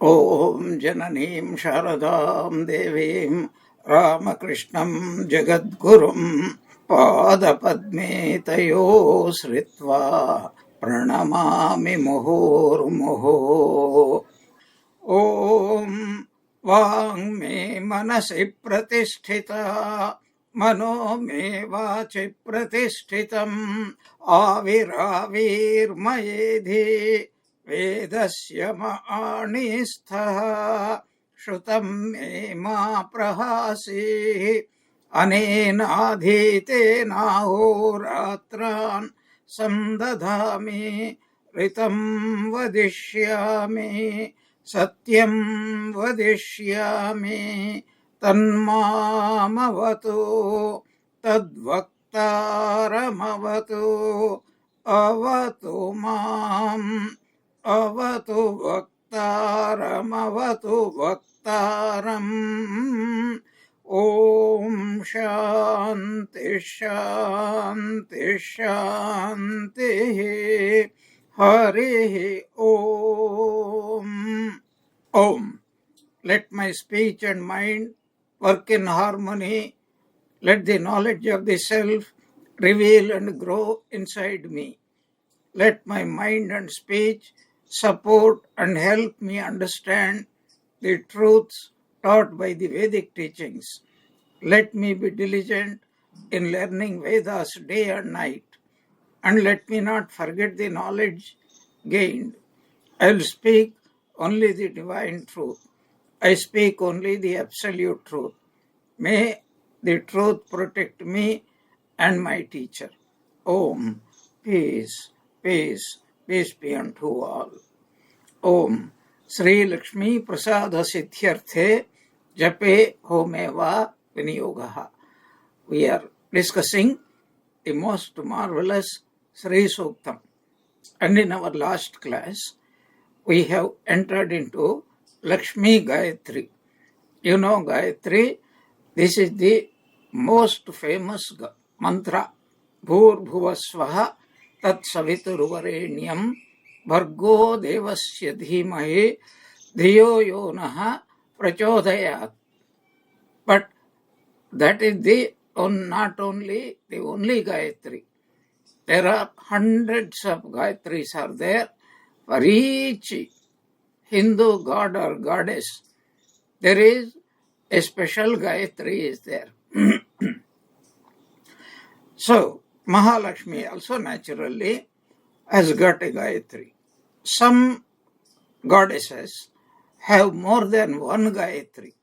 ॐ जननीं शारदां देवीं रामकृष्णं जगद्गुरुं पादपद्मे तयो श्रित्वा प्रणमामि मुहुर्मुहुः। ॐ वाङ्मे मनसि प्रतिष्ठिता मनो मे वाचि प्रतिष्ठितम् आविराविर्मयेधि वेदस्य माणिस्थः श्रुतं मे मा प्रहासीः अनेनाधीतेनाहोरात्रान् संदधामि ऋतं वदिष्यामि सत्यं वदिष्यामि तन्मामवतु तद्वक्तारमवतु अवतु माम् अवतु वक्तारमवतु वक्तारम्। ॐ शान्ति शान्ति शान्तिः। हरिः ॐ। Om. Let my speech and mind work in harmony. Let the knowledge of the self reveal and grow inside me. Let my mind and speech support and help me understand the truths taught by the Vedic teachings. Let me be diligent in learning Vedas day and night, and let me not forget the knowledge gained. I will speak only the divine truth. I speak only the absolute truth. May the truth protect me and my teacher. Om. Peace, peace, peace be unto all. Om. Sri Lakshmi Prasada Siddhyarthe Jape Homeva Viniyogaha. We are discussing the most marvelous Sri Suktam. And in our last class, we have entered into Lakshmi Gayatri. You know Gayatri, this is the most famous mantra. Bhur Bhuvasvaha Tat Savituruvarenyam Bhargo Devasya Dhimahi Dhiyo Yonaha Prachodayat. But that is the not only the only Gayatri. There are hundreds of Gayatris are there. For each Hindu god or goddess, there is a special Gayatri is there. So, Mahalakshmi also naturally has got a Gayatri. Some goddesses have more than one Gayatri.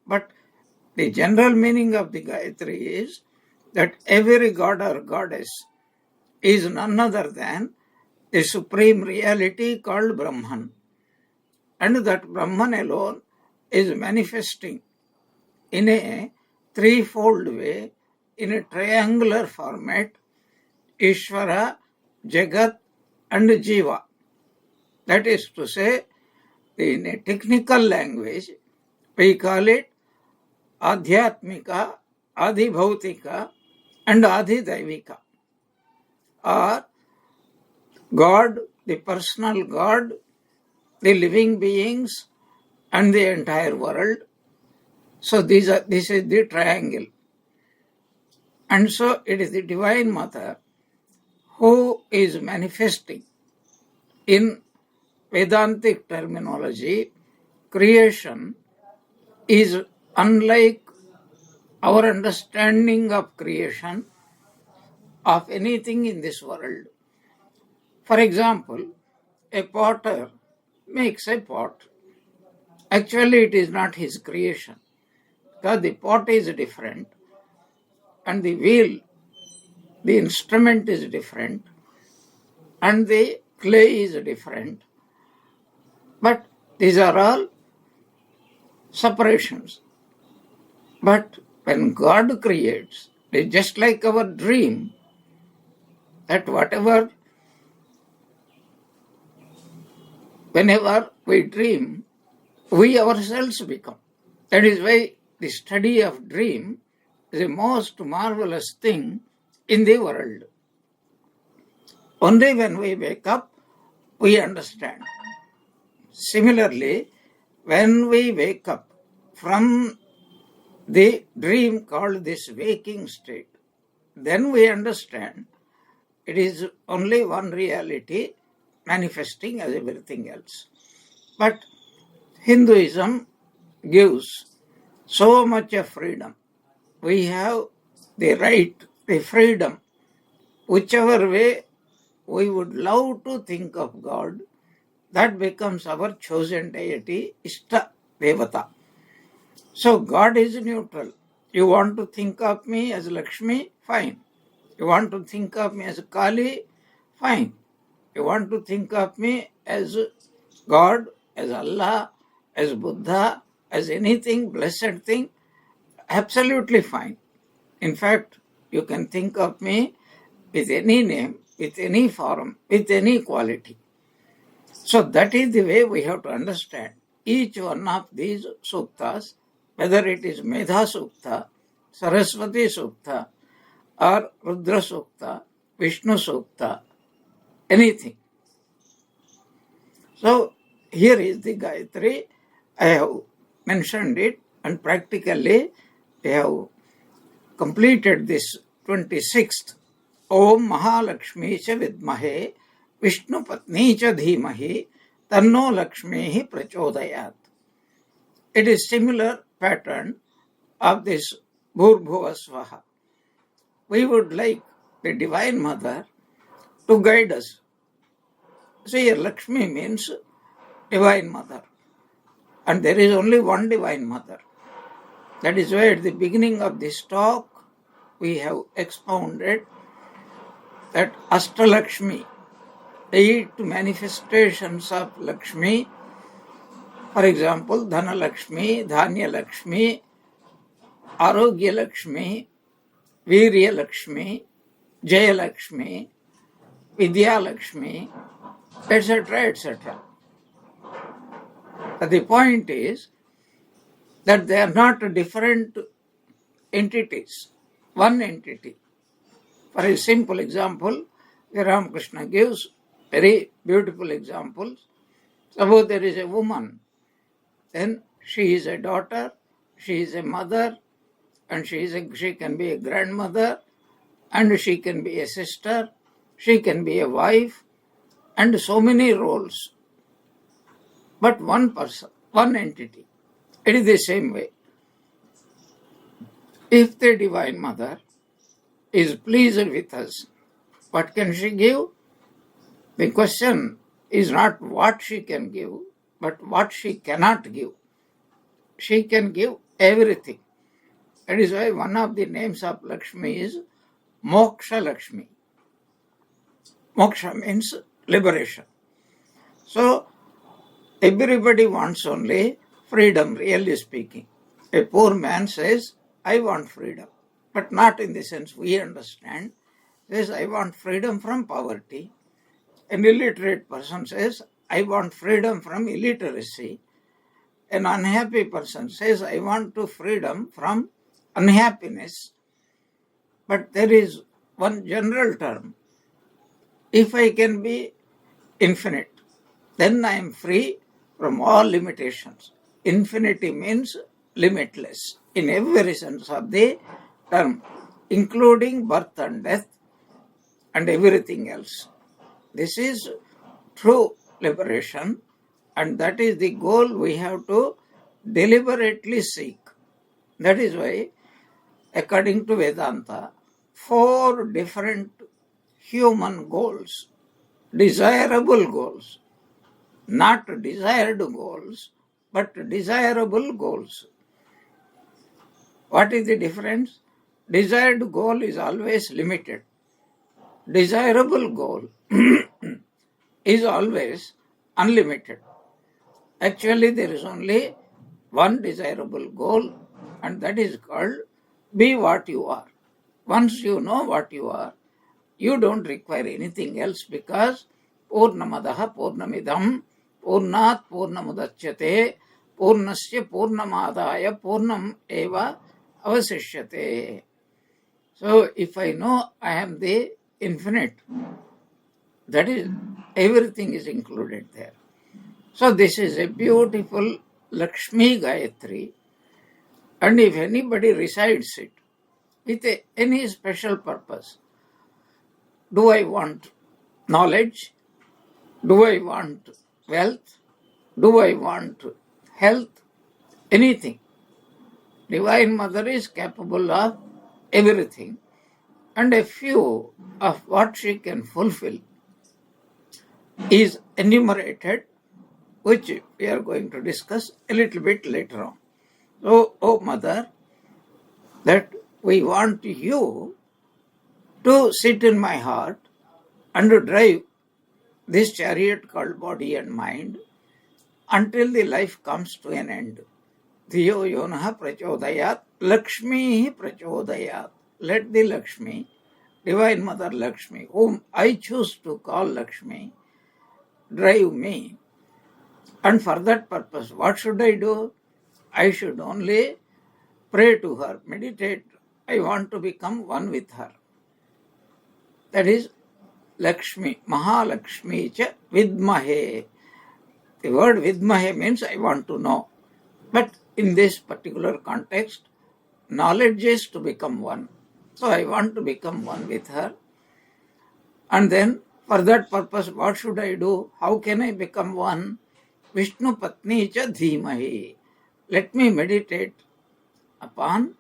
But the general meaning of the Gayatri is that every god or goddess is none other than the supreme reality called Brahman. And that Brahman alone is manifesting in a threefold way, in a triangular format, Ishvara, Jagat and Jiva. That is to say, in a technical language, we call it Adhyatmika, Adhibhautika and Adhidaivika. Or God, the personal God, the living beings and the entire world. So this is the triangle. And so it is the Divine Mother who is manifesting. In Vedantic terminology, creation is unlike our understanding of creation of anything in this world. For example, a potter makes a pot. Actually, it is not his creation, because the pot is different and the wheel, the instrument is different and the clay is different. But these are all separations. But when God creates, it is just like our dream, that whenever we dream, we ourselves become. That is why the study of dream is the most marvelous thing in the world. Only when we wake up, we understand. Similarly, when we wake up from the dream called this waking state, then we understand it is only one reality manifesting as everything else. But Hinduism gives so much of freedom. We have the right, the freedom, whichever way we would love to think of God, that becomes our chosen deity, Ishta Devata. So God is neutral. You want to think of me as Lakshmi? Fine. You want to think of me as Kali? Fine. You want to think of me as God, as Allah, as Buddha, as anything, blessed thing? Absolutely fine. In fact, you can think of me with any name, with any form, with any quality. So that is the way we have to understand each one of these suktas, whether it is Medha Sukta, Saraswati Sukta, or Rudra Sukta, Vishnu Sukta, anything. So here is the Gayatri. I have mentioned it, and practically we have completed this 26th. Om Mahalakshmi cha vidmahe Vishnu patni cha dhimahi tanno Lakshmi prachodayat. It is similar pattern of this Bhurbhuva Swaha. We would like the Divine Mother to guide us. See, Lakshmi means Divine Mother. And there is only one Divine Mother. That is why at the beginning of this talk, we have expounded that Ashtalakshmi, 8 manifestations of Lakshmi. For example, Dhana Lakshmi, Dhanya Lakshmi, Arogya Lakshmi, Virya Lakshmi, Jaya Lakshmi, Vidya Lakshmi, etc., etc. But the point is that they are not different entities, one entity. For a simple example, Ramakrishna gives very beautiful examples. Suppose there is a woman, then she is a daughter, she is a mother, and she can be a grandmother, and she can be a sister, she can be a wife, and so many roles. But one person, one entity. It is the same way. If the Divine Mother is pleased with us, what can she give? The question is not what she can give, but what she cannot give. She can give everything. That is why one of the names of Lakshmi is Moksha Lakshmi. Moksha means liberation. So everybody wants only freedom, really speaking. A poor man says, I want freedom, but not in the sense we understand. Says, I want freedom from poverty. An illiterate person says, I want freedom from illiteracy. An unhappy person says, I want to freedom from unhappiness. But there is one general term. If I can be infinite, then I am free from all limitations. Infinity means limitless in every sense of the term, including birth and death and everything else. This is true liberation, and that is the goal we have to deliberately seek. That is why, according to Vedanta, 4 different human goals, desirable goals, not desired goals, but desirable goals. What is the difference? Desired goal is always limited. Desirable goal is always unlimited. Actually, there is only one desirable goal, and that is called be what you are. Once you know what you are, you don't require anything else, because Purnamadaha Purnamidam Purnat Purnamudachyate Purnasya Purnamadaya Purnam Eva Avasishyate. So if I know I am the infinite, that is, everything is included there. So this is a beautiful Lakshmi Gayatri, and if anybody recites it with any special purpose, do I want knowledge? Do I want wealth? Do I want health? Anything. Divine Mother is capable of everything, and a few of what she can fulfill is enumerated, which we are going to discuss a little bit later on. So, oh Mother, that we want you to sit in my heart and to drive this chariot called body and mind until the life comes to an end. Dhiyo yonaha prachodayat, Lakshmi prachodayat. Let the Lakshmi, Divine Mother Lakshmi, whom I choose to call Lakshmi, drive me. And for that purpose, what should I do? I should only pray to her, meditate. I want to become one with her. That is Lakshmi, Mahalakshmi cha Vidmahe. The word Vidmahe means I want to know. But in this particular context, knowledge is to become one. So I want to become one with her. And then for that purpose, what should I do? How can I become one? Vishnu Patni cha Dhimahi. Let me meditate upon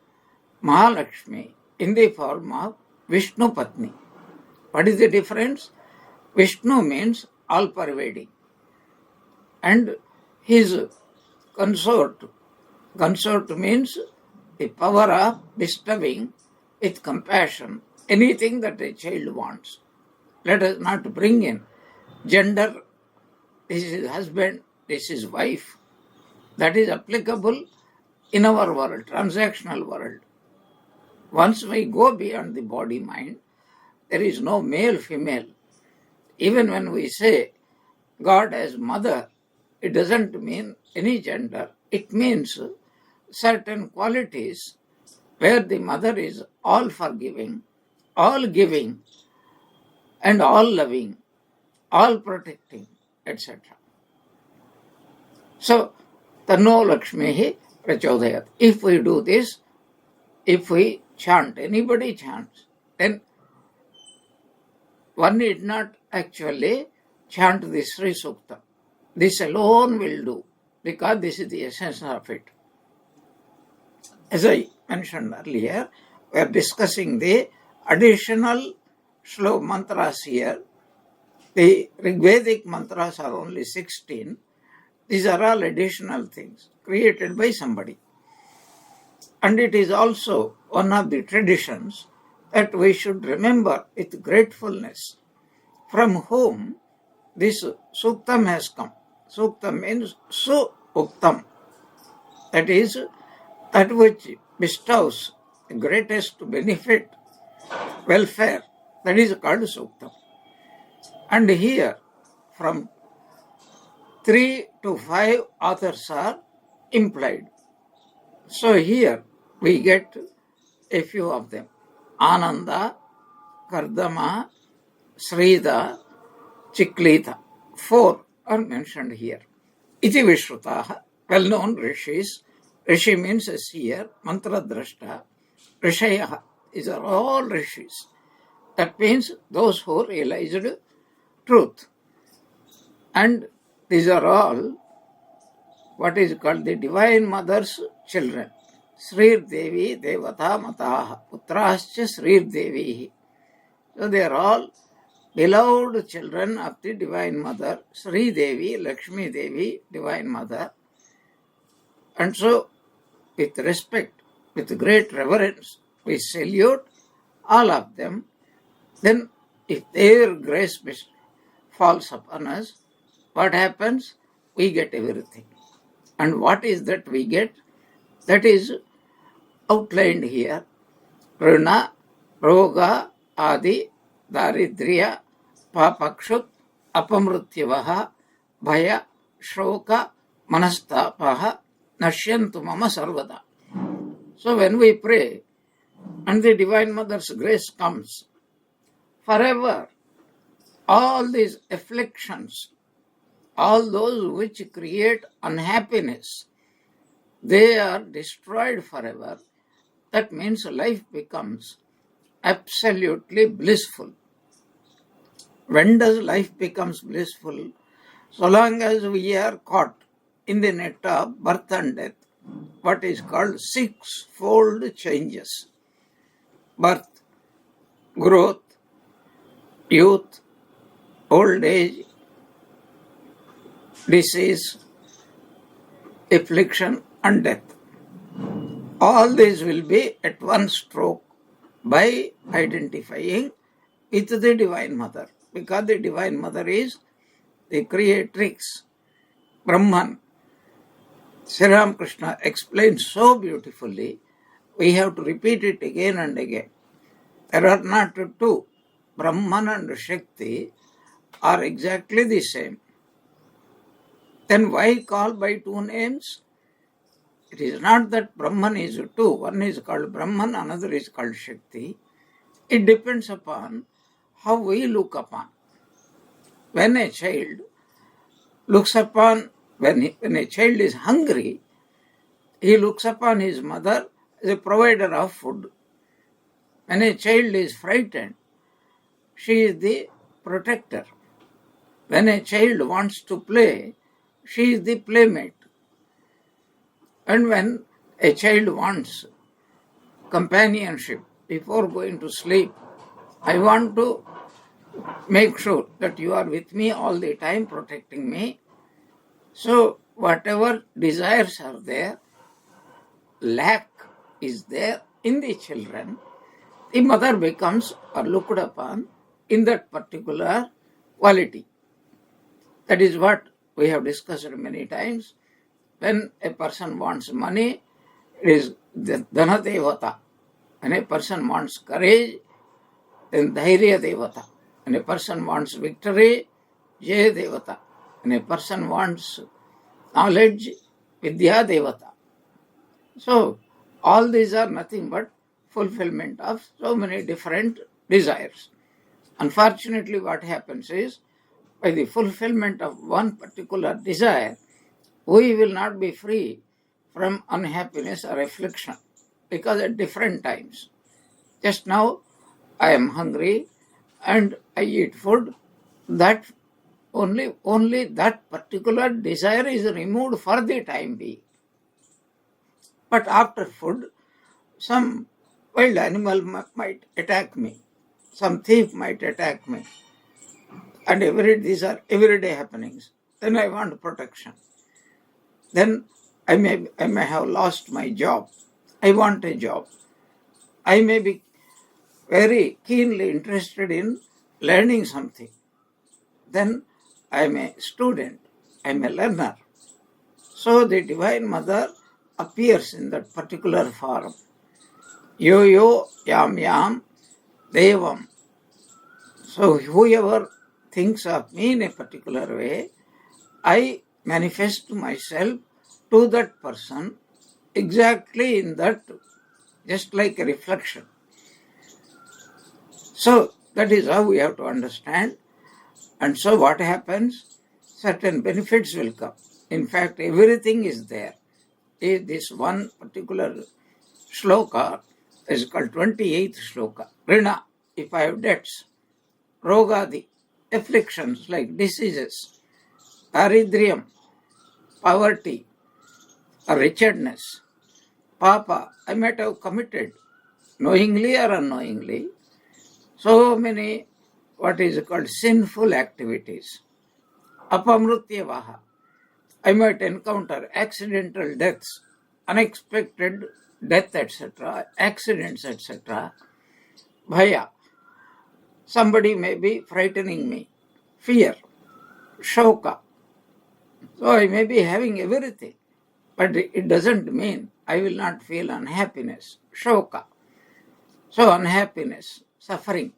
Mahalakshmi in the form of Vishnu Patni. What is the difference? Vishnu means all pervading. And his consort means the power of bestowing with compassion anything that a child wants. Let us not bring in gender, this is husband, this is wife. That is applicable in our world, transactional world. Once we go beyond the body mind, there is no male, female. Even when we say God as mother, it doesn't mean any gender. It means certain qualities where the mother is all forgiving, all giving, and all loving, all protecting, etc. So, Tanno Lakshmi Prachodayat. If we do this, if we chant, anybody chants, then one need not actually chant the Sri Sukta. This alone will do, because this is the essence of it. As I mentioned earlier, we are discussing the additional slow mantras here. The Rigvedic mantras are only 16. These are all additional things created by somebody. And it is also one of the traditions that we should remember with gratefulness from whom this Suktam has come. Suktam means Su-Uktam. That is, that which bestows the greatest benefit, welfare. That is called Suktam. And here, from 3 to 5 authors are implied. So here we get a few of them. Ananda, Kardama, Srida, Chiklita. 4 are mentioned here. Iti Vishrutaha, well-known rishis. Rishi means a seer, mantra drashta. Rishayaha, these are all rishis. That means those who realized truth. And these are all what is called the Divine Mother's children. Srir Devi Devata Mataha Putrascha Srir Devi. So they are all beloved children of the Divine Mother, Sri Devi, Lakshmi Devi, Divine Mother. And so, with respect, with great reverence, we salute all of them. Then, if their grace falls upon us, what happens? We get everything. And what is that we get? That is outlined here. Runa, Roga, Adi, Daridriya, Papakshut, Apamrutyavaha, Bhaya, Shoka, Manastapaha, Nashyantu Mama Sarvada. So when we pray and the Divine Mother's grace comes, forever all these afflictions All those which create unhappiness, they are destroyed forever. That means life becomes absolutely blissful. When does life becomes blissful? So long as we are caught in the net of birth and death, what is called six-fold changes: birth, growth, youth, old age, disease, affliction, and death. All these will be at one stroke by identifying with the Divine Mother, because the Divine Mother is the creatrix, Brahman. Sri Ramakrishna explains so beautifully, we have to repeat it again and again. There are not two. Brahman and Shakti are exactly the same. Then why call by two names? It is not that Brahman is two. One is called Brahman, another is called Shakti. It depends upon how we look upon. When a child looks upon, when a child is hungry, he looks upon his mother as a provider of food. When a child is frightened, she is the protector. When a child wants to play, she is the playmate. And when a child wants companionship before going to sleep, I want to make sure that you are with me all the time, protecting me. So whatever desires are there, lack is there in the children, the mother becomes or looked upon in that particular quality. That is what we have discussed many times. When a person wants money, it is Dhana Devata. When a person wants courage, then Dhairya Devata. When a person wants victory, Jaya Devata. When a person wants knowledge, Vidya Devata. So, all these are nothing but fulfillment of so many different desires. Unfortunately, what happens is, by the fulfillment of one particular desire, we will not be free from unhappiness or affliction, because at different times. Just now, I am hungry and I eat food. That only that particular desire is removed for the time being. But after food, some wild animal might attack me, some thief might attack me, and these are everyday happenings. Then I want protection. Then I may have lost my job. I want a job. I may be very keenly interested in learning something. Then I am a student. I am a learner. So the Divine Mother appears in that particular form. Yo yo yam yam devam. So whoever thinks of me in a particular way, I manifest myself to that person exactly in that, just like a reflection. So that is how we have to understand. And so what happens? Certain benefits will come. In fact, everything is there. This one particular shloka is called 28th shloka. Rina, if I have debts, rogadi, afflictions like diseases, daridriyam, poverty, or wretchedness, papa, I might have committed, knowingly or unknowingly, so many what is called sinful activities. Apamrutyavaha, I might encounter accidental deaths, unexpected death, etc., accidents, etc. Bhaya, somebody may be frightening me. Fear, shoka. So I may be having everything, but it doesn't mean I will not feel unhappiness. Shoka. So unhappiness, suffering.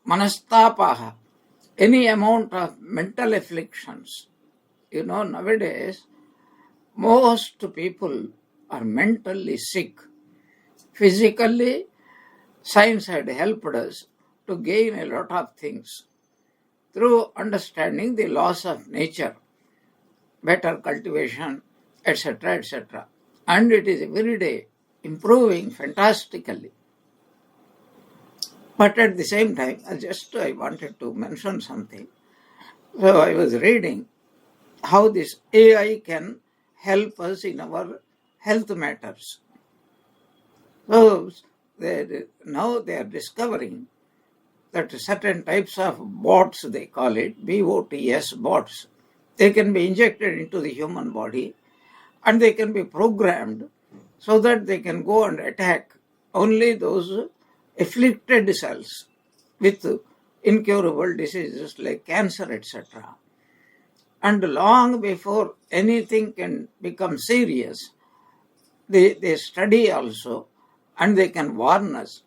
Manastapaha, any amount of mental afflictions. You know, nowadays, most people are mentally sick. Physically, science had helped us to gain a lot of things. through understanding the laws of nature, better cultivation, etc., etc. And it is every day improving fantastically. But at the same time, I wanted to mention something. So I was reading how this AI can help us in our health matters. So now they are discovering that certain types of bots, they call it BOTS bots, they can be injected into the human body and they can be programmed so that they can go and attack only those afflicted cells with incurable diseases like cancer, etc. And long before anything can become serious, they study also and they can warn us.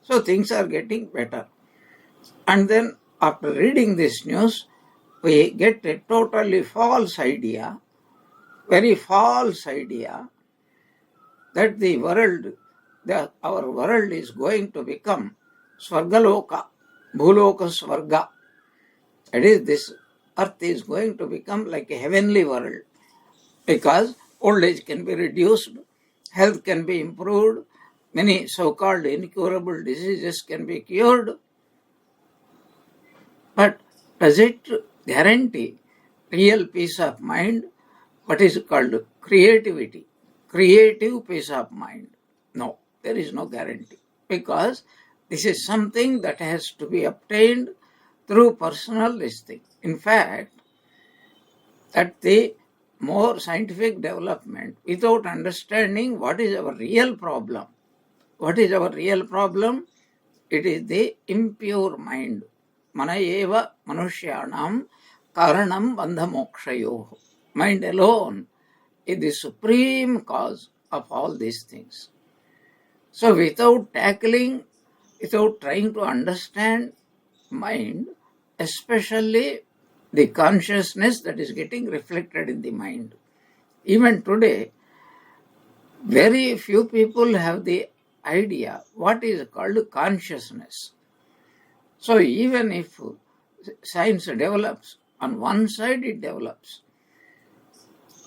So things are getting better. And then after reading this news, we get a totally false idea, very false idea, that our world is going to become Swargaloka, Bhuloka Swarga. That is, this earth is going to become like a heavenly world because old age can be reduced, health can be improved, many so-called incurable diseases can be cured. But does it guarantee real peace of mind? What is called creativity, creative peace of mind? No, there is no guarantee because this is something that has to be obtained through personal listing. In fact, at the more scientific development, without understanding what is our real problem. What is our real problem? It is the impure mind. Mana eva manushyanam karanam bandhamokshayoh. Mind alone is the supreme cause of all these things. So without tackling, without trying to understand mind, especially the consciousness that is getting reflected in the mind. Even today, very few people have the idea what is called consciousness. So even if science develops, on one side it develops.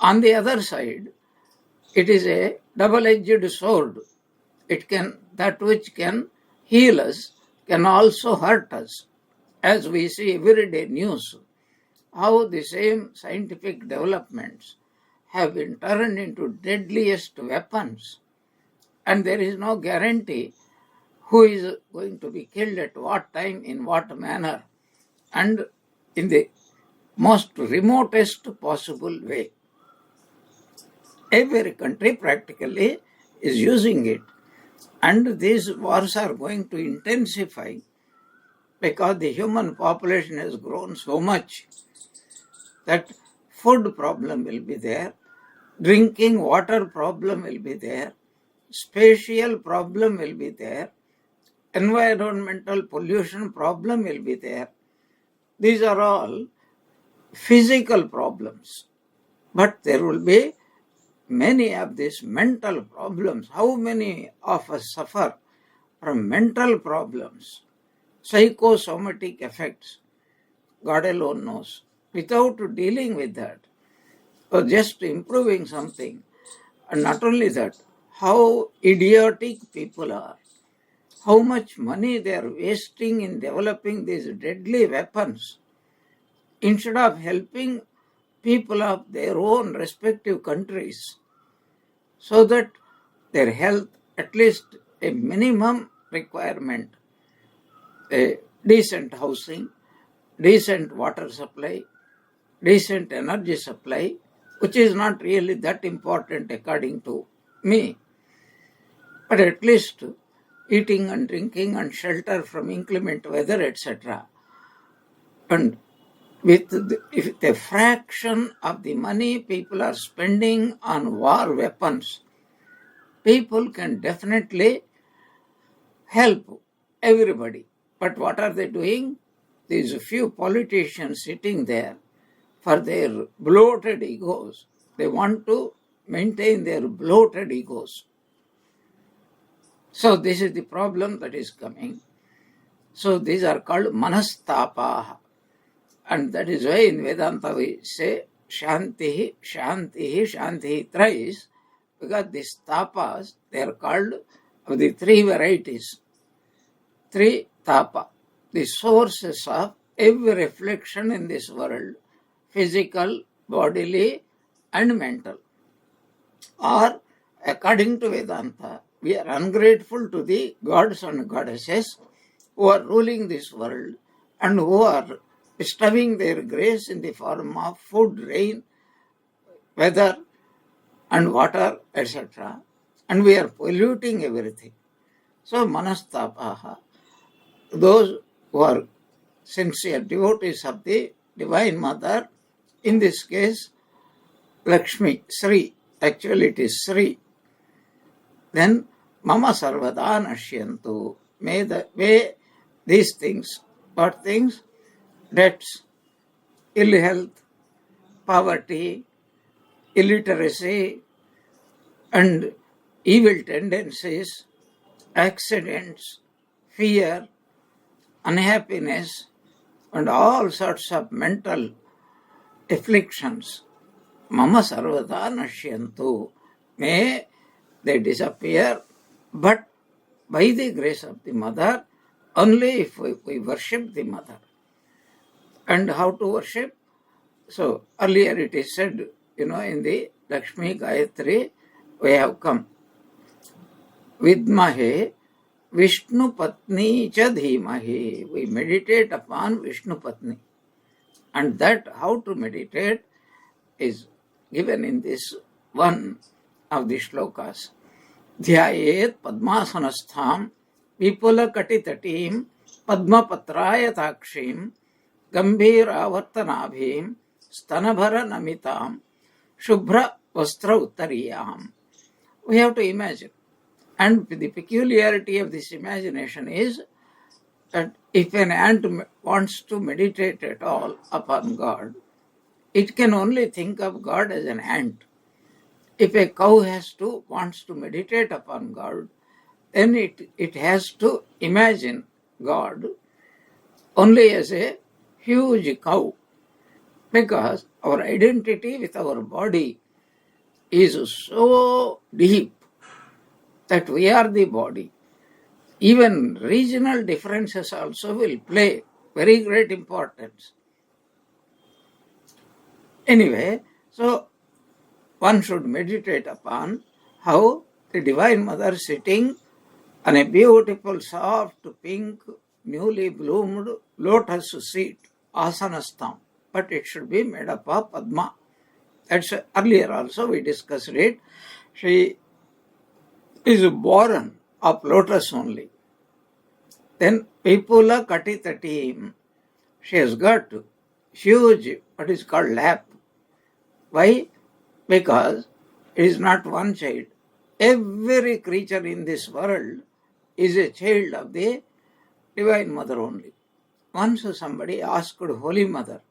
On the other side, it is a double-edged sword. That which can heal us can also hurt us. As we see everyday news, how the same scientific developments have been turned into deadliest weapons. And there is no guarantee who is going to be killed at what time, in what manner, and in the most remotest possible way. Every country practically is using it. And these wars are going to intensify because the human population has grown so much that food problem will be there, drinking water problem will be there, spatial problem will be there, environmental pollution problem will be there. These are all physical problems. But there will be many of these mental problems. How many of us suffer from mental problems, psychosomatic effects? God alone knows. Without dealing with that, or just improving something, and not only that, how idiotic people are, how much money they are wasting in developing these deadly weapons, instead of helping people of their own respective countries so that their health, at least a minimum requirement, a decent housing, decent water supply, decent energy supply, which is not really that important according to me, but at least eating and drinking and shelter from inclement weather, etc. And with a fraction of the money people are spending on war weapons, people can definitely help everybody. But what are they doing? These few politicians sitting there for their bloated egos. They want to maintain their bloated egos. So this is the problem that is coming. So these are called manastapa. And that is why in Vedanta we say Shanti, Shanti, Shanti thrice, because these tapas, they are called of the three varieties. Three tapa, the sources of every reflection in this world, physical, bodily, and mental. Or, according to Vedanta, we are ungrateful to the gods and goddesses who are ruling this world and who are bestowing their grace in the form of food, rain, weather, and water, etc. And we are polluting everything. So, manastapaha, those who are sincere devotees of the Divine Mother, in this case, Lakshmi, Sri, actually it is Sri. Then, mama sarvada nashyantu, may these things, what things? Debts, ill health, poverty, illiteracy, and evil tendencies, accidents, fear, unhappiness, and all sorts of mental afflictions. Mama sarvada nashyantu. May they disappear, but by the grace of the Mother, only if we worship the Mother. And how to worship? So earlier it is said, in the Lakshmi Gayatri, we have come. Vidmahe Vishnu Patni cha dhimahi. We meditate upon Vishnu Patni. And that, how to meditate, is given in this one of the shlokas. Dhyayet padmasanastham vipula katitatim padmapatrayatakshim gambhiravartanabhim stanabhara namitam shubhra vastra uttariyam. We have to imagine. And the peculiarity of this imagination is that if an ant wants to meditate at all upon God, it can only think of God as an ant. If a cow wants to meditate upon God, then it has to imagine God only as a huge cow, because our identity with our body is so deep that we are the body. Even regional differences also will play very great importance. Anyway, so one should meditate upon how the Divine Mother sitting on a beautiful, soft, pink, newly bloomed lotus seat, asanastham, but it should be made up of Padma. That's earlier also we discussed it. She is born of lotus only. Then Vipula Katitatim, she has got huge, what is called lap. Why? Because it is not one child. Every creature in this world is a child of the Divine Mother only. Once somebody asked Holy Mother,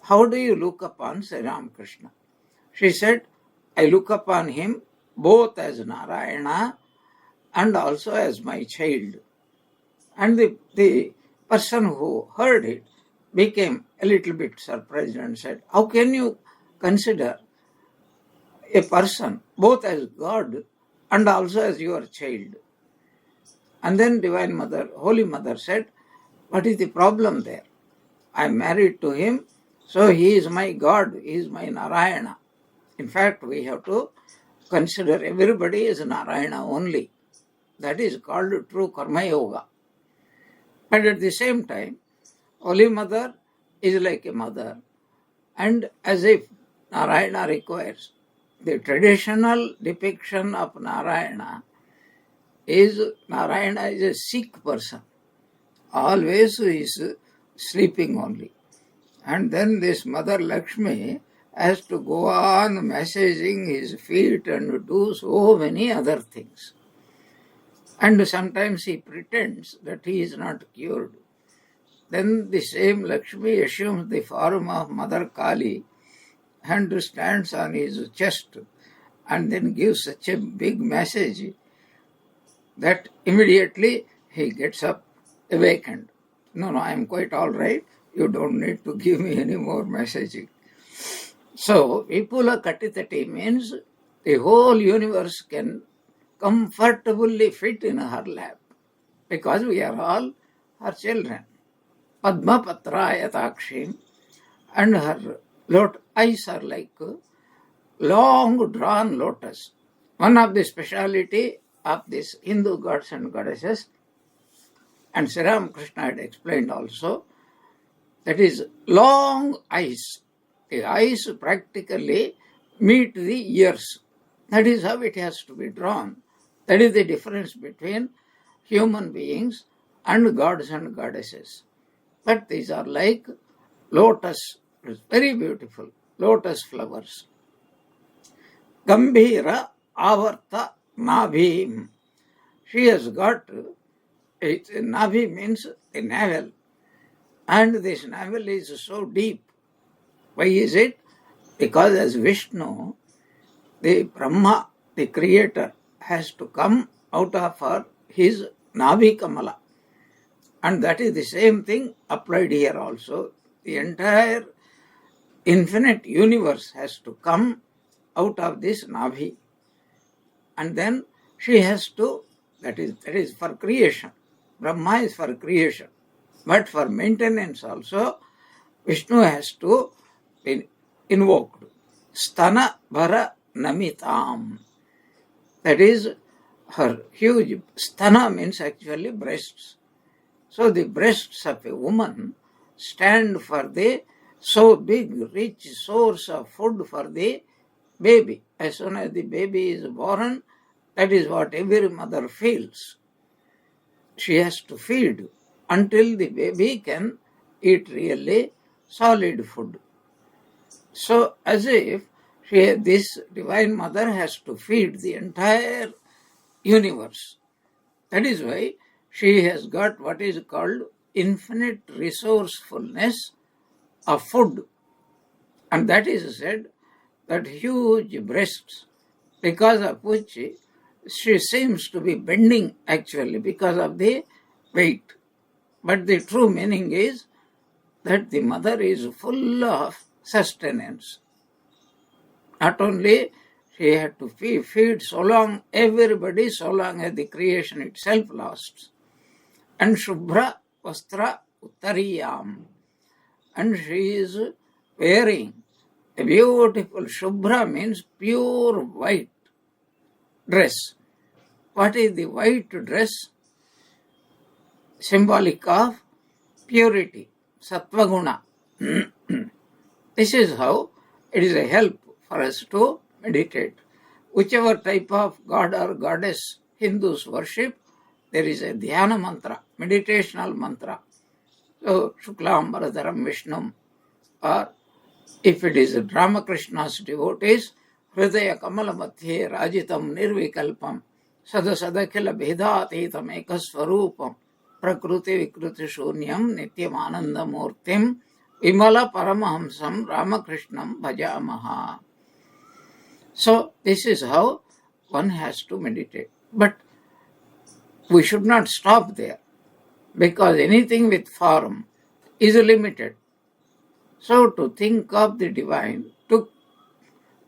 how do you look upon Sri Ramakrishna? She said, I look upon him both as Narayana and also as my child. And the person who heard it became a little bit surprised and said, how can you consider a person both as God and also as your child? And then Divine Mother, Holy Mother said, what is the problem there? I am married to him, so he is my God, he is my Narayana. In fact, we have to consider everybody as Narayana only. That is called true Karma Yoga. But at the same time, Holy Mother is like a mother, and as if Narayana requires. The traditional depiction of Narayana is a sick person. Always he is sleeping only. And then this Mother Lakshmi has to go on massaging his feet and do so many other things. And sometimes he pretends that he is not cured. Then the same Lakshmi assumes the form of Mother Kali and stands on his chest and then gives such a big massage that immediately he gets up awakened. No, I am quite all right. You don't need to give me any more messaging. So, Vipula Katitati means the whole universe can comfortably fit in her lap because we are all her children. Padma Patrayatakshi, and her eyes are like long drawn lotus. One of the speciality of these Hindu gods and goddesses, and Sri Ramakrishna had explained also, that is long eyes. The eyes practically meet the ears. That is how it has to be drawn. That is the difference between human beings and gods and goddesses. But these are like lotus, it's very beautiful, lotus flowers. Gambhira Avarta Nabhi. She has got, Nabhi means a navel. And this navel is so deep. Why is it? Because as Vishnu, the Brahma, the creator, has to come out of his Nabhi Kamala. And that is the same thing applied here also. The entire infinite universe has to come out of this Nabhi. And then she has to, that is for creation. Brahma is for creation. But for maintenance also, Vishnu has to be invoked. Stana Bhara Namitam. That is her huge, stana means actually breasts. So the breasts of a woman stand for the so big, rich source of food for the baby. As soon as the baby is born, that is what every mother feels. She has to feed until the baby can eat really solid food. So as if this Divine Mother has to feed the entire universe. That is why she has got what is called infinite resourcefulness of food. And that is said that huge breasts, because of which she seems to be bending actually because of the weight. But the true meaning is that the mother is full of sustenance. Not only she had to feed so long everybody, so long as the creation itself lasts. And Shubhra Vastra Uttariyam. And she is wearing a beautiful, Shubhra means pure white dress. What is the white dress? Symbolic of purity, Sattvaguna. This is how it is a help for us to meditate. Whichever type of god or goddess Hindus worship, there is a dhyana mantra, meditational mantra. So, Shuklam Bharadharam Vishnum, or if it is Ramakrishna's devotees, Hridaya Kamala Madhye Rajitam Nirvikalpam Sadasadakhila Bhedatitam Ekasvarupam Prakruti Vikruti Shunyam Nityam Ananda Murtim Vimala Paramahamsam Ramakrishnam Bhajamaha. So, this is how one has to meditate. But we should not stop there, because anything with form is limited. So, to think of the divine, to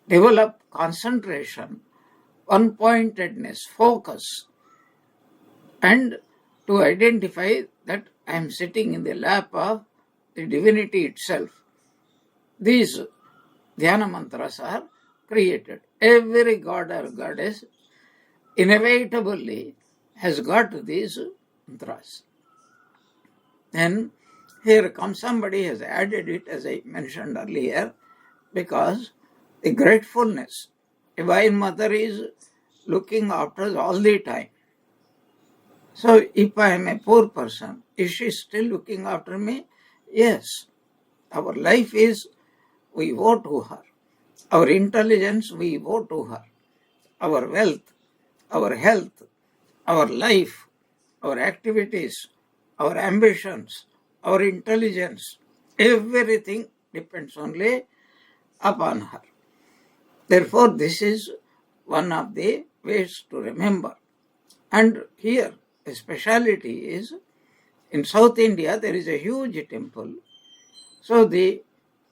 develop concentration, one-pointedness, focus, and to identify that I am sitting in the lap of the divinity itself. These dhyana mantras are created. Every god or goddess inevitably has got these mantras. Then here comes somebody has added it, as I mentioned earlier, because the gratefulness. Divine Mother is looking after us all the time. So if I am a poor person, is she still looking after me? Yes. Our life is, we owe to her. Our intelligence, we owe to her. Our wealth, our health, our life, our activities, our ambitions, our intelligence, everything depends only upon her. Therefore, this is one of the ways to remember. And here, a speciality is, in South India, there is a huge temple So the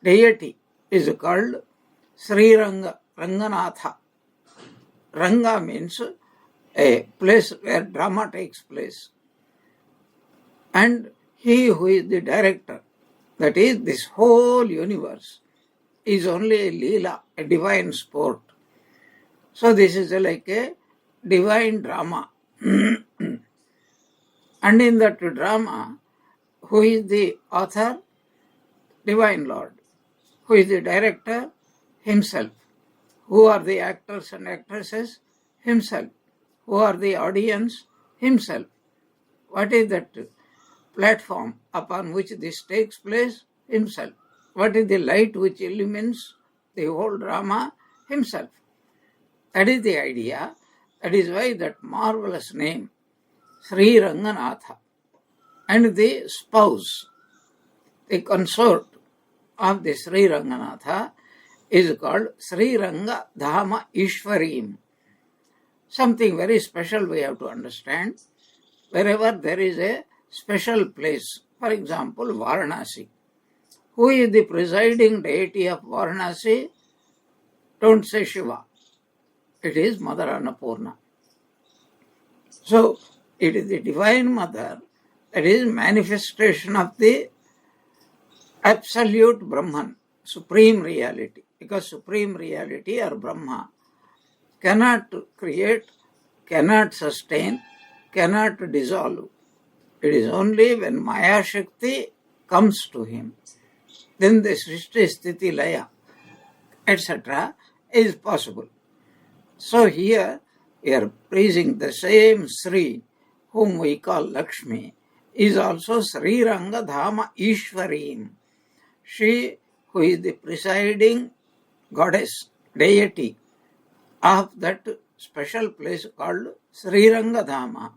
deity is called Sri Ranganatha. Ranga means a place where drama takes place. And he who is the director, that is, this whole universe, is only a Leela, a divine sport. So this is like a divine drama. And in that drama, who is the author? Divine Lord. Who is the director? Himself. Who are the actors and actresses? Himself. Who are the audience? Himself. What is that platform upon which this takes place? Himself. What is the light which illumines the whole drama? Himself. That is the idea. That is why that marvelous name, Sri Ranganatha, and the spouse, the consort of the Sri Ranganatha, is called Sri Ranga Dhama Ishwarim. Something very special we have to understand. Wherever there is a special place, for example, Varanasi. Who is the presiding deity of Varanasi? Don't say Shiva. It is Mother Annapurna. So, it is the Divine Mother that is manifestation of the absolute Brahman, supreme reality. Because supreme reality or Brahma cannot create, cannot sustain, cannot dissolve. It is only when Maya Shakti comes to him, then the Srishti Sthiti Laya, etc. is possible. So here we are praising the same Sri, whom we call Lakshmi, is also Sri Ranga Dhama Ishwarim. She who is the presiding goddess, deity of that special place called Sri Ranga Dhama.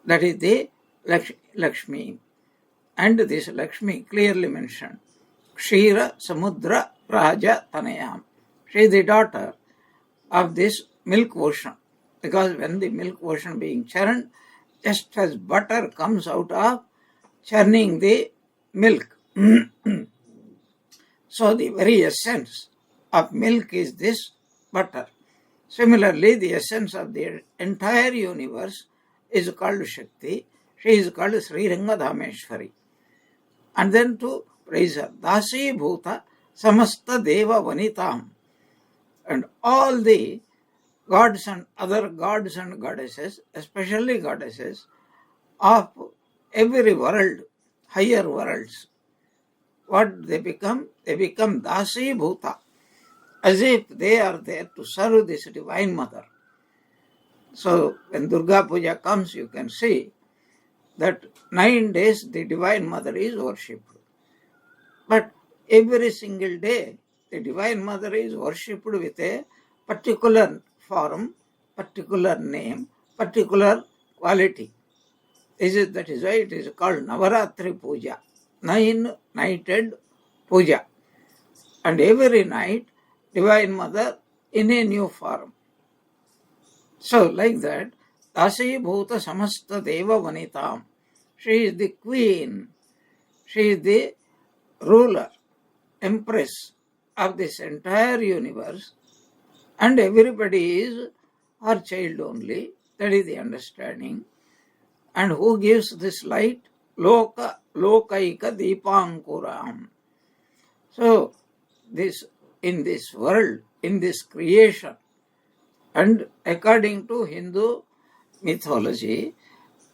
That is the Lakshmi. And this Lakshmi clearly mentioned, Kshira Samudra Raja Tanayam. She is the daughter of this milk ocean. Because when the milk ocean being churned, just as butter comes out of churning the milk. So the very essence of milk is this butter. Similarly, the essence of the entire universe is called Shakti. She is called Sri Ranga Dhameshwari. And then to praise her, Dasi Bhuta Samasta Deva Vanitam. And all the gods and other gods and goddesses, especially goddesses of every world, higher worlds, what they become? They become Dasi Bhuta, as if they are there to serve this Divine Mother. So when Durga Puja comes, you can see that 9 days the Divine Mother is worshipped. But every single day, the Divine Mother is worshipped with a particular form, particular name, particular quality. That is why it is called Navaratri Puja, 9-nighted puja. And every night, Divine Mother in a new form. So like that, Dasi Bhuta Samasta Deva Vanitam. She is the queen. She is the ruler, empress of this entire universe. And everybody is her child only. That is the understanding. And who gives this light? Lokaika Deepankuram. So, in this world, in this creation, and according to Hindu mythology,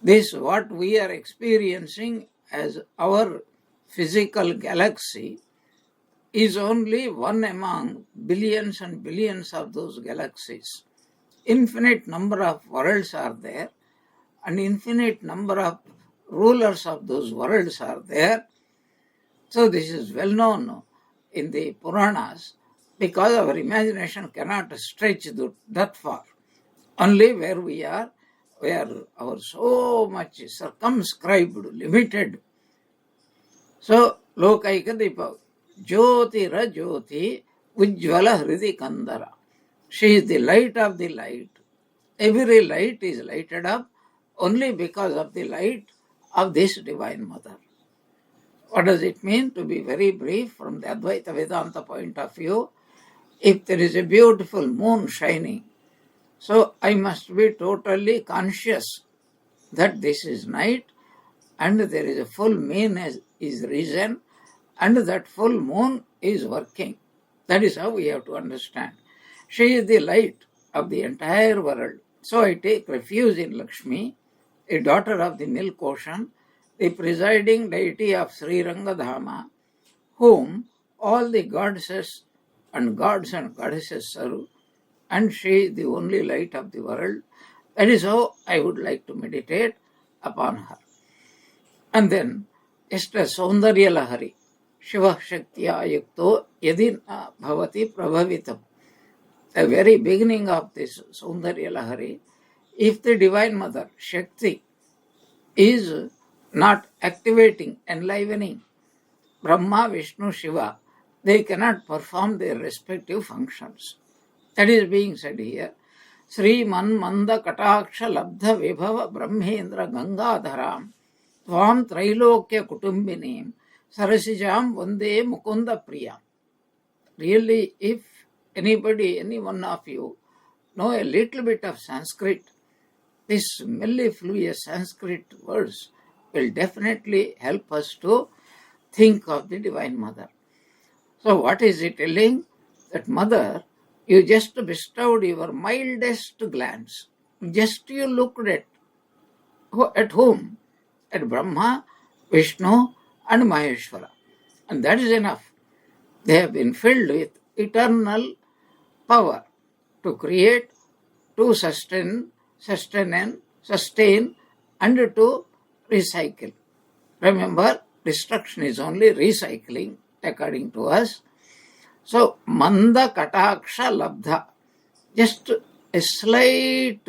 this what we are experiencing as our physical galaxy is only one among billions and billions of those galaxies. Infinite number of worlds are there, and infinite number of rulers of those worlds are there. So this is well known in the Puranas, because our imagination cannot stretch that far. Only where we are, where our so much circumscribed, limited. So, Lokaika Deepa, Jyotira Jyoti, Ujjvala Hridi Kandara. She is the light of the light. Every light is lighted up only because of the light of this Divine Mother. What does it mean? To be very brief, from the Advaita Vedanta point of view, if there is a beautiful moon shining, so I must be totally conscious that this is night and there is a full moon is risen and that full moon is working. That is how we have to understand. She is the light of the entire world. So I take refuge in Lakshmi, a daughter of the milk ocean, the presiding deity of Sri Rangadhama, whom all the goddesses and gods and goddesses serve, and she is the only light of the world. That is how I would like to meditate upon her. And then, Esta Saundarya Lahari, Shiva Shaktiya Yukto Yadina Bhavati Prabhavitam. The very beginning of this Saundarya Lahari, if the Divine Mother, Shakti, is not activating, enlivening Brahma, Vishnu, Shiva, they cannot perform their respective functions. That is being said here. Sri Manmanda Kataksha Labdha Vibhava Brahmendra Gangadharam Tvam Trailokya Kutumbinim Sarasijam Vande Mukunda Priyam. Really, if anybody, any one of you, know a little bit of Sanskrit, this mellifluous Sanskrit words will definitely help us to think of the Divine Mother. So what is it telling? That Mother, you just bestowed your mildest glance. Just you looked at whom? At Brahma, Vishnu and Maheshwara. And that is enough. They have been filled with eternal power to create, to sustain, and to recycle. Remember, destruction is only recycling according to us. So, Manda Kataksha Labdha, just a slight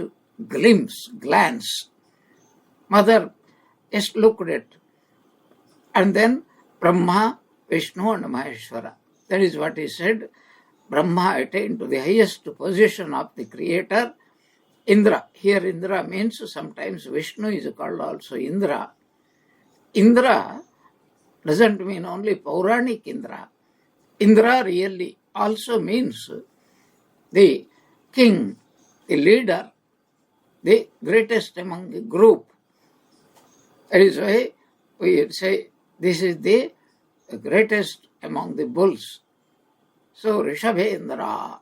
glance. Mother just looked at. And then Brahma, Vishnu and Maheshwara. That is what he said. Brahma attained to the highest position of the creator. Indra. Here Indra means sometimes Vishnu is called also Indra. Indra doesn't mean only Pauranic Indra. Indra really also means the king, the leader, the greatest among the group. That is why we say this is the greatest among the bulls. So Rishabhendra,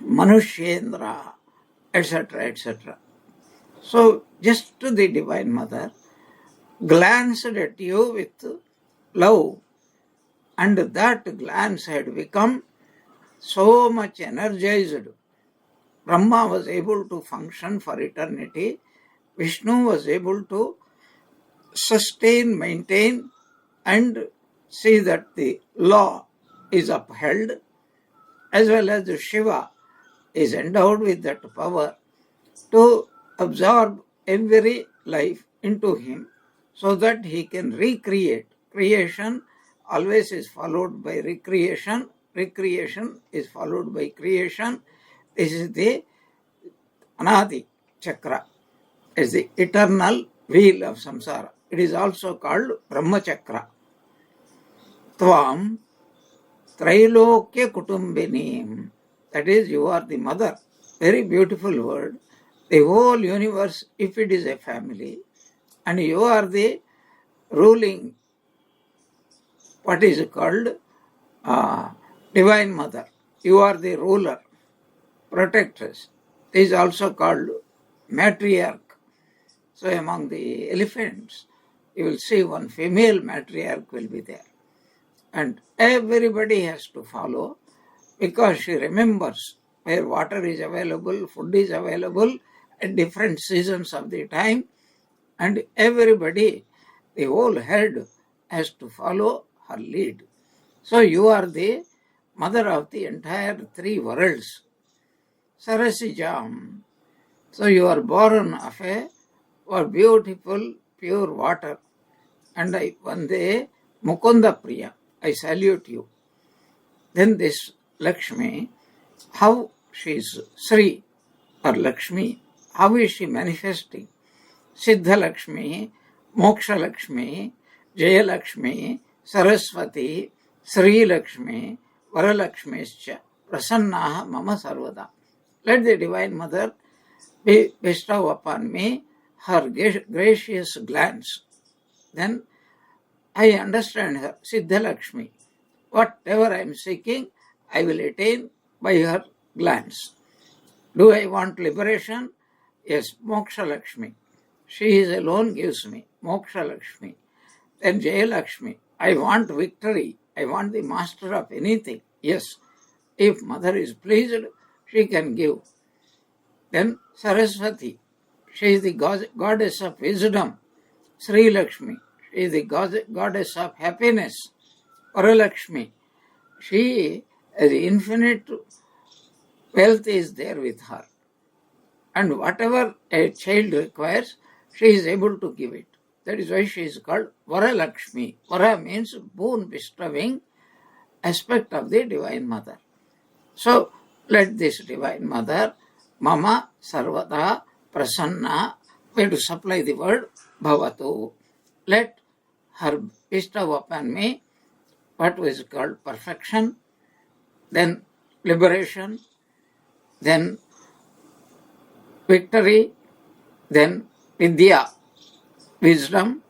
Manushyendra, etc., etc. So just the Divine Mother glanced at you with love, and that glance had become so much energized. Brahma was able to function for eternity. Vishnu was able to sustain, maintain, and see that the law is upheld, as well as Shiva is endowed with that power to absorb every life into him so that he can recreate. Creation always is followed by recreation. Recreation is followed by creation. This is the Anadi Chakra. It is the eternal wheel of samsara. It is also called Brahma Chakra. Tvam Trailokya Kutumbinim. That is, you are the mother. Very beautiful word. The whole universe, if it is a family, and you are the ruling, what is called Divine Mother. You are the ruler, protectress. This is also called matriarch. So among the elephants, you will see one female matriarch will be there. And everybody has to follow because she remembers where water is available, food is available at different seasons of the time. And everybody, the whole herd, has to follow her lead. So you are the mother of the entire three worlds. Sarasijam. So you are born of a beautiful, pure water. And one day, Mukunda Priya, I salute you. Then this Lakshmi, how she is Sri or Lakshmi, how is she manifesting? Siddha Lakshmi, Moksha Lakshmi, Jayalakshmi, Saraswati, Sri Lakshmi, Varalakshmischa, Prasannaha Mama Sarvada. Let the Divine Mother bestow upon me her gracious glance. Then I understand her, Siddha Lakshmi. Whatever I am seeking, I will attain by her glance. Do I want liberation? Yes, Moksha Lakshmi. She is alone gives me, Moksha Lakshmi. Then Jaya Lakshmi. I want victory. I want the master of anything. Yes, if mother is pleased, she can give. Then Saraswati. She is the goddess of wisdom. Sri Lakshmi. She is the goddess of happiness. Varalakshmi. She, as infinite wealth is there with her. And whatever a child requires, she is able to give it. That is why she is called Varalakshmi. Vara means boon bestowing aspect of the Divine Mother. So, let this Divine Mother, Mama Sarvada Prasanna, we have to supply the word Bhavatu. Let her bestow upon me what was called perfection, then liberation, then victory, then Vidya, wisdom,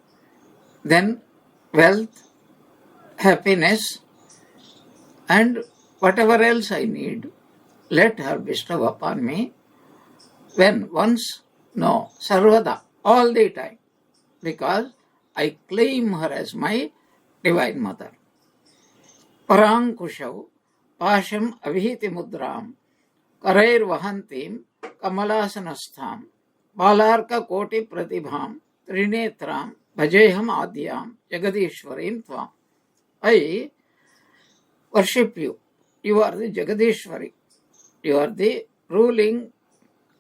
then wealth, happiness, and whatever else I need, let her bestow upon me. When? Once? No. Sarvada, all the time. Because I claim her as my Divine Mother. Parankushau, Pasham Avihiti Mudram, Karair Vahantim, Kamalasanastham, Balarka Koti Pratibham, Trinetram, Bhajeham Adyam, Jagadishwarim Tvam. I worship you. You are the Jagadishwari. You are the ruling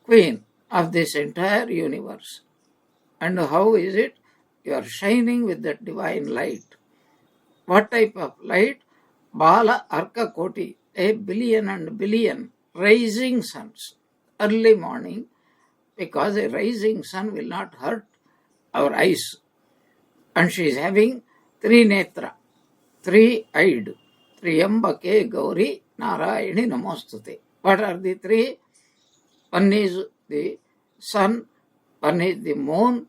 queen of this entire universe. And how is it? You are shining with that divine light. What type of light? Bala Arka Koti, a billion and billion rising suns, early morning, because a rising sun will not hurt our eyes. And she is having three netra, three-eyed, Triyambake Gauri Narayani Namostute. What are the three? One is the sun, one is the moon,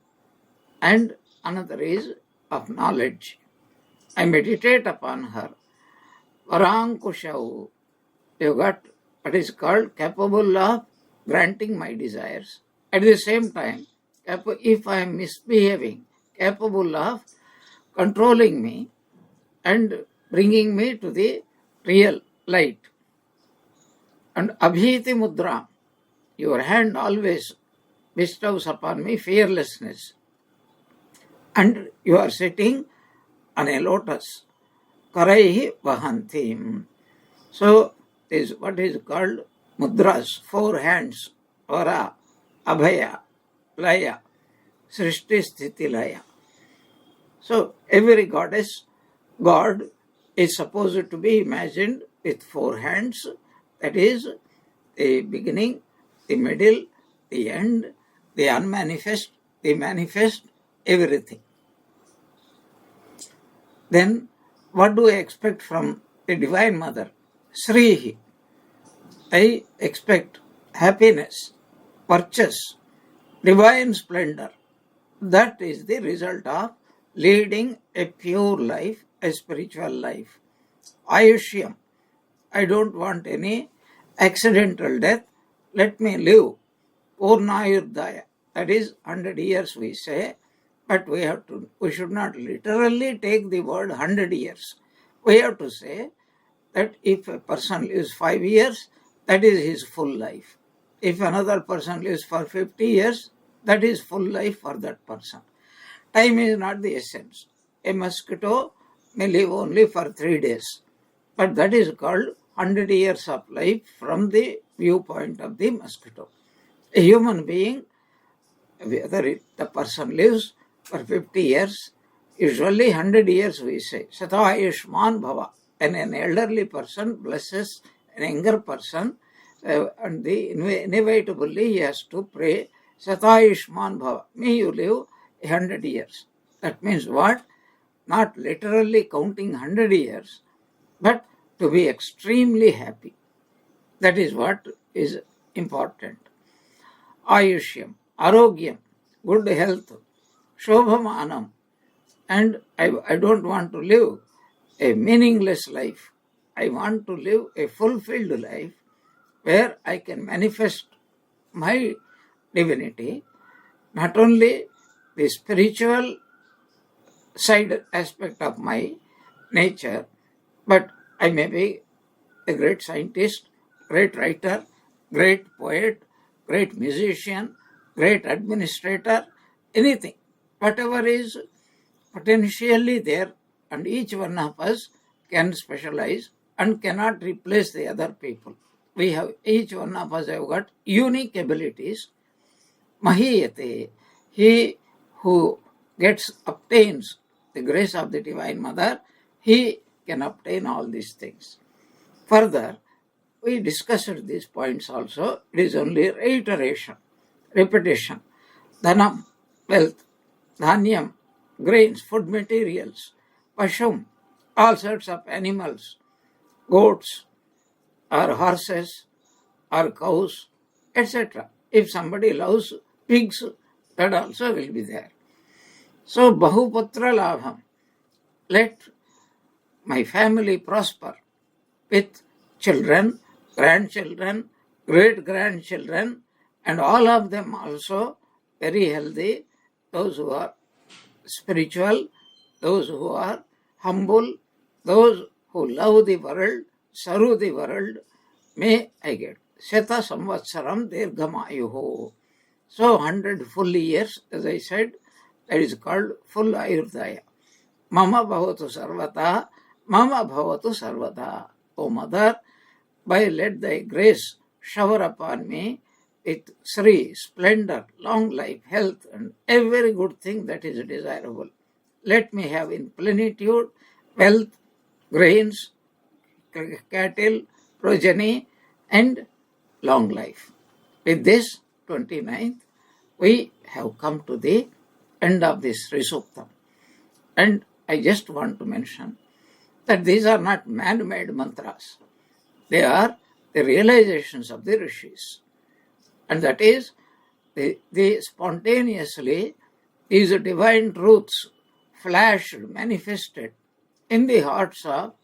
and another is of knowledge. I meditate upon her. Varankushau, you got what is called capable of granting my desires. At the same time, if I am misbehaving, capable of controlling me and bringing me to the real light. And Abhiti Mudra, your hand always bestows upon me fearlessness. And you are sitting on a lotus. Karaihi Vahantim. So, this is what is called mudras, four hands, Vara, Abhaya, Laya, Srishti Sthiti Laya. So, every goddess, God is supposed to be imagined with four hands, that is, the beginning, the middle, the end, the unmanifest, the manifest, everything. Then, what do I expect from the Divine Mother? Srihi. I expect happiness, purchase, divine splendor. That is the result of leading a pure life, a spiritual life. Ayushyam. I don't want any accidental death. Let me live. Purnayurdaya. That is 100 years we say. But we should not literally take the word 100 years. We have to say that if a person lives 5 years, that is his full life. If another person lives for 50 years, that is full life for that person. Time is not the essence. A mosquito may live only for 3 days. But that is called 100 years of life from the viewpoint of the mosquito. A human being, whether the person lives for 50 years, usually 100 years we say, Satayushman Bhava. And an elderly person blesses an younger person, and inevitably he has to pray, Satayushman Bhava. May you live 100 years. That means what? not literally counting 100 years, but to be extremely happy. That is what is important. Ayushyam, Arogyam, good health, Shobhamanam, and I don't want to live a meaningless life. I want to live a fulfilled life where I can manifest my divinity, not only the spiritual side aspect of my nature, but I may be a great scientist, great writer, great poet, great musician, great administrator, anything, whatever is potentially there, and each one of us can specialize and cannot replace the other people. We have, each one of us have got unique abilities. Mahiyate, he who obtains the grace of the Divine Mother, he can obtain all these things. Further, we discussed these points also. It is only reiteration, repetition. Dhanam, wealth, dhanyam, grains, food materials, pashum, all sorts of animals, goats, or horses, or cows, etc. If somebody loves pigs, that also will be there. So, Bahupatra Labham, let my family prosper with children, grandchildren, great-grandchildren, and all of them also very healthy, those who are spiritual, those who are humble, those who love the world, serve the world, may I get. Shata Samvatsaram Dirghamayuho. So 100 full years, as I said, that is called full Ayurdaya. Mama Bhavatu Sarvata, Mama Bhavatu Sarvata. O Mother, by let thy grace shower upon me with Sri, splendor, long life, health, and every good thing that is desirable. Let me have in plenitude wealth, grains, cattle, progeny, and long life. With this 29th, we have come to the end of this Sri Suktam. And I just want to mention that these are not man-made mantras. They are the realizations of the rishis. And that is, they spontaneously, these divine truths flashed, manifested in the hearts of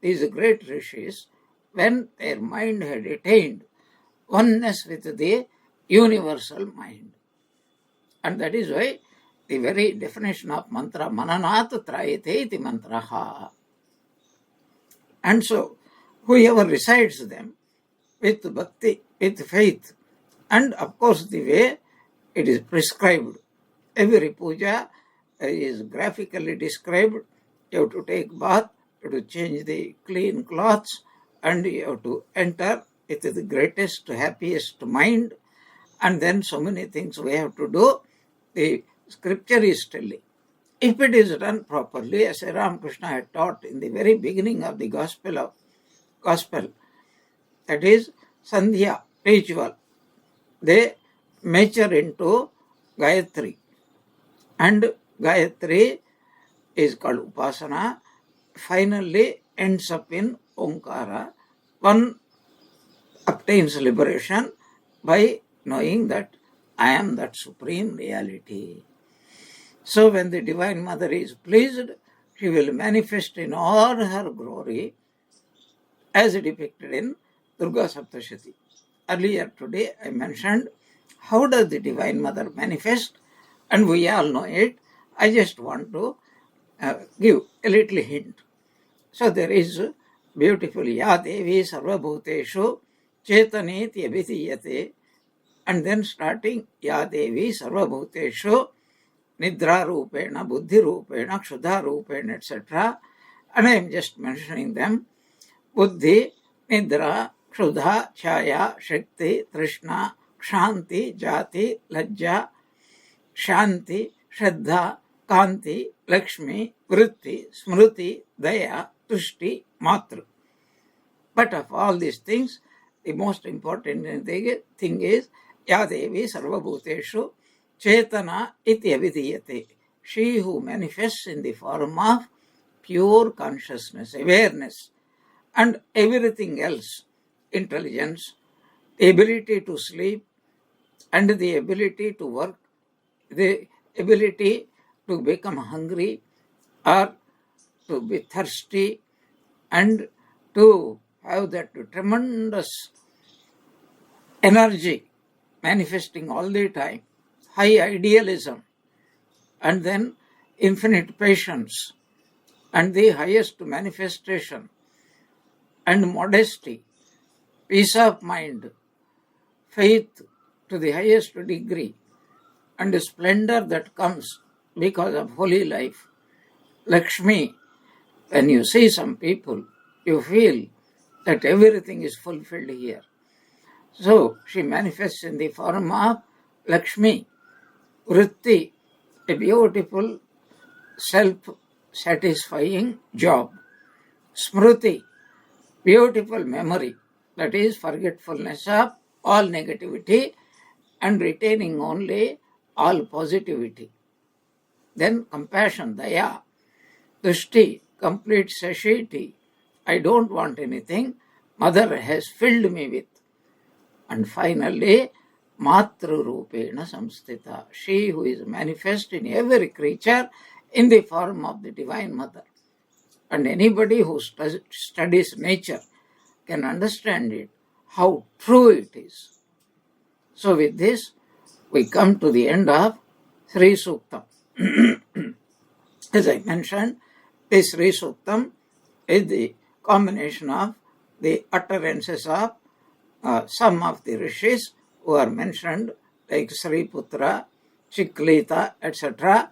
these great rishis when their mind had attained oneness with the universal mind. And that is why the very definition of mantra, mananat trayate iti mantraha. And so, whoever recites them with bhakti, with faith, and of course the way it is prescribed, every puja is graphically described. You have to take bath, you have to change the clean clothes, and you have to enter with the greatest, happiest mind, and then so many things we have to do. The scripture is telling. If it is done properly, as Ramakrishna had taught in the very beginning of the gospel, that is Sandhya, ritual, they mature into Gayatri. And Gayatri is called Upasana, finally ends up in Omkara. One obtains liberation by knowing that I am that supreme reality. So when the Divine Mother is pleased, she will manifest in all her glory as depicted in Durga Saptashati. Earlier today I mentioned how does the Divine Mother manifest, and we all know it. I just want to give a little hint. So there is beautiful Ya Devi Sarvabhuteshu Chetaneti Abhidiyate, and then starting Ya Devi Sarvabhuteshu Nidra Rupena, Buddhi Rupena, Kshuddha Rupena, etc. And I am just mentioning them. Buddhi, Nidra, Kshuddha, Chaya, Shakti, Trishna, Kshanti, Jati, Lajja, Shanti, Shraddha, Kanti, Lakshmi, Vritti, Smruti, Daya, Tushti, Matra. But of all these things, the most important thing is Ya Devi Sarvabhuteshu Chetana iti avidiyate. She who manifests in the form of pure consciousness, awareness, and everything else, intelligence, the ability to sleep, and the ability to work, the ability to become hungry or to be thirsty, and to have that tremendous energy manifesting all the time, high idealism, and then infinite patience, and the highest manifestation, and modesty, peace of mind, faith to the highest degree, and the splendor that comes because of holy life. Lakshmi, when you see some people, you feel that everything is fulfilled here. So she manifests in the form of Lakshmi, Vritti, a beautiful self-satisfying job. Smruti, beautiful memory, that is forgetfulness of all negativity and retaining only all positivity. Then compassion, Daya, Tushti, complete satiety. I don't want anything. Mother has filled me with. And finally, Matru Rupena Samstita, she who is manifest in every creature in the form of the Divine Mother. And anybody who studies nature can understand it, how true it is. So with this, we come to the end of Sri Suktam. As I mentioned, this Sri Suktam is the combination of the utterances of some of the rishis who are mentioned, like Sri Putra, Chiklita, etc.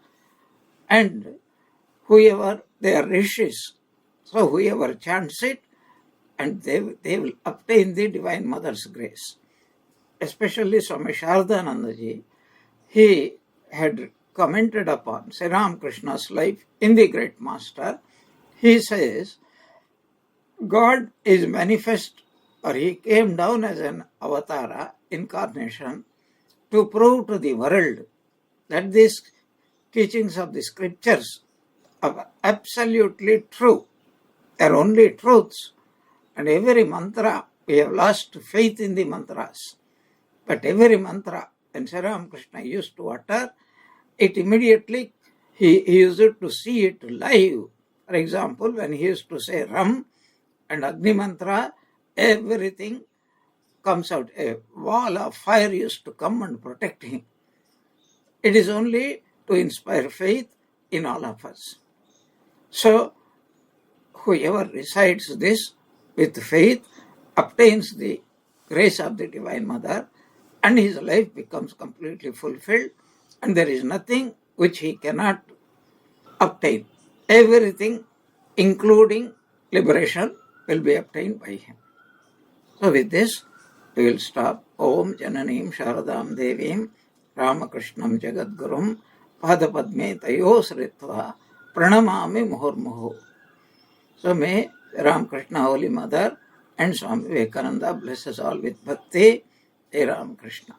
And whoever they are rishis, so whoever chants it, and they will obtain the Divine Mother's grace. Especially Swami Shardanandaji, he had commented upon Sri Ramakrishna's life in the Great Master. He says, God is manifest, or he came down as an avatara, incarnation, to prove to the world that these teachings of the scriptures are absolutely true. They are only truths. And every mantra, we have lost faith in the mantras. But every mantra, when Sri Ramakrishna used to utter, it immediately, he used to see it live. For example, when he used to say Ram and Agni mantra, everything comes out. A wall of fire used to come and protect him. It is only to inspire faith in all of us. So, whoever recites this with faith obtains the grace of the Divine Mother, and his life becomes completely fulfilled, and there is nothing which he cannot obtain. Everything, including liberation, will be obtained by him. So with this, we will stop. Om Jananim Sharadam Devim Ramakrishnam Jagadgurum Padapadme Tayo Sritva Pranamami Muhurmuhu. So may Ramakrishna, Holy Mother, and Swami Vivekananda bless us all with bhakti. Jai Ramakrishna.